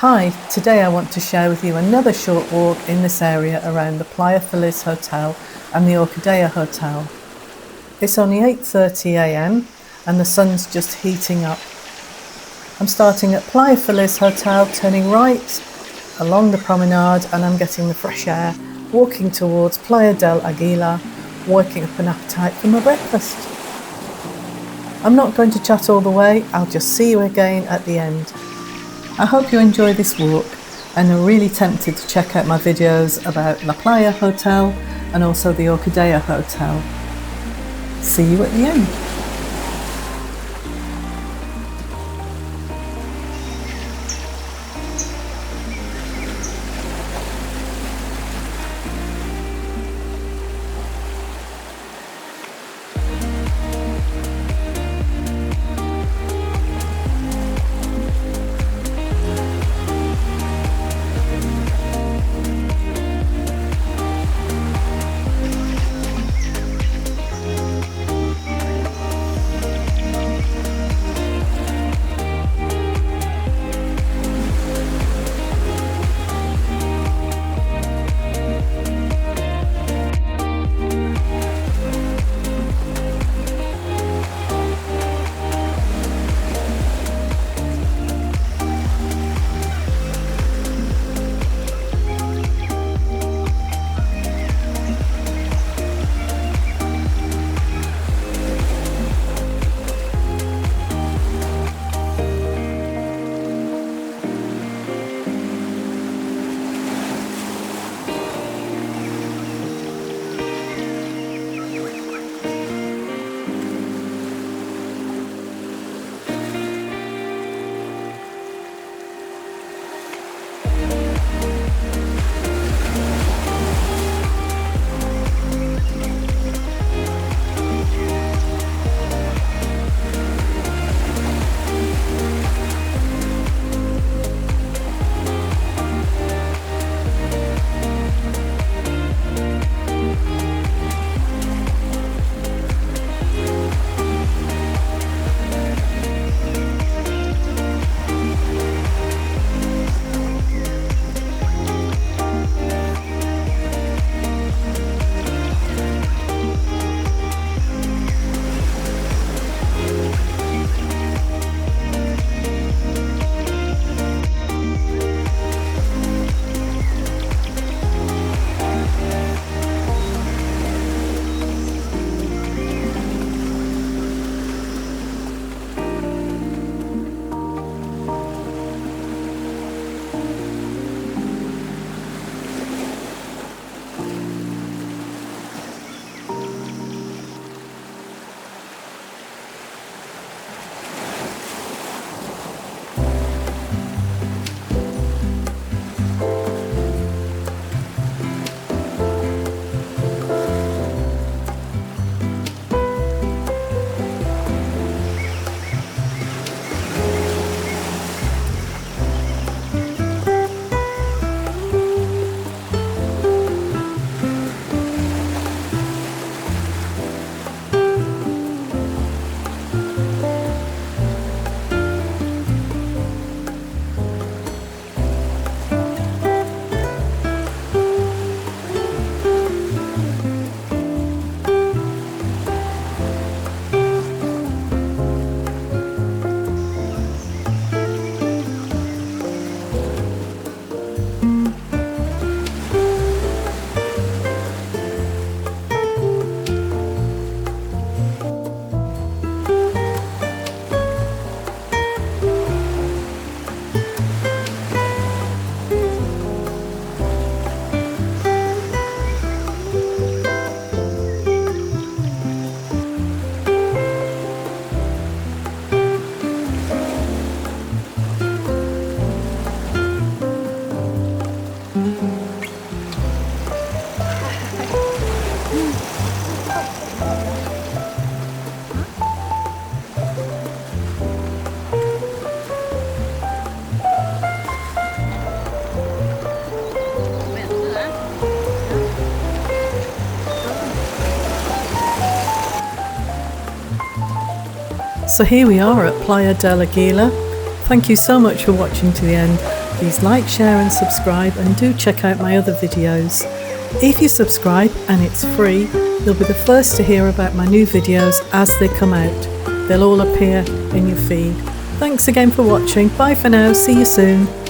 Hi, today I want to share with you another short walk in this area around the Playa Feliz Hotel and the Orquídea Hotel. It's only 8:30 a.m. and the sun's just heating up. I'm starting at Playa Feliz Hotel, turning right along the promenade, and I'm getting the fresh air, walking towards Playa Del Aguila, working up an appetite for my breakfast. I'm not going to chat all the way, I'll just see you again at the end. I hope you enjoy this walk and are really tempted to check out my videos about La Playa Hotel and also the Orquídea Hotel. See you at the end. So here we are at Playa Del Aguila. Thank you so much for watching to the end. Please like, share and subscribe, and do check out my other videos. If you subscribe, and it's free, you'll be the first to hear about my new videos as they come out. They'll all appear in your feed. Thanks again for watching. Bye for now. See you soon.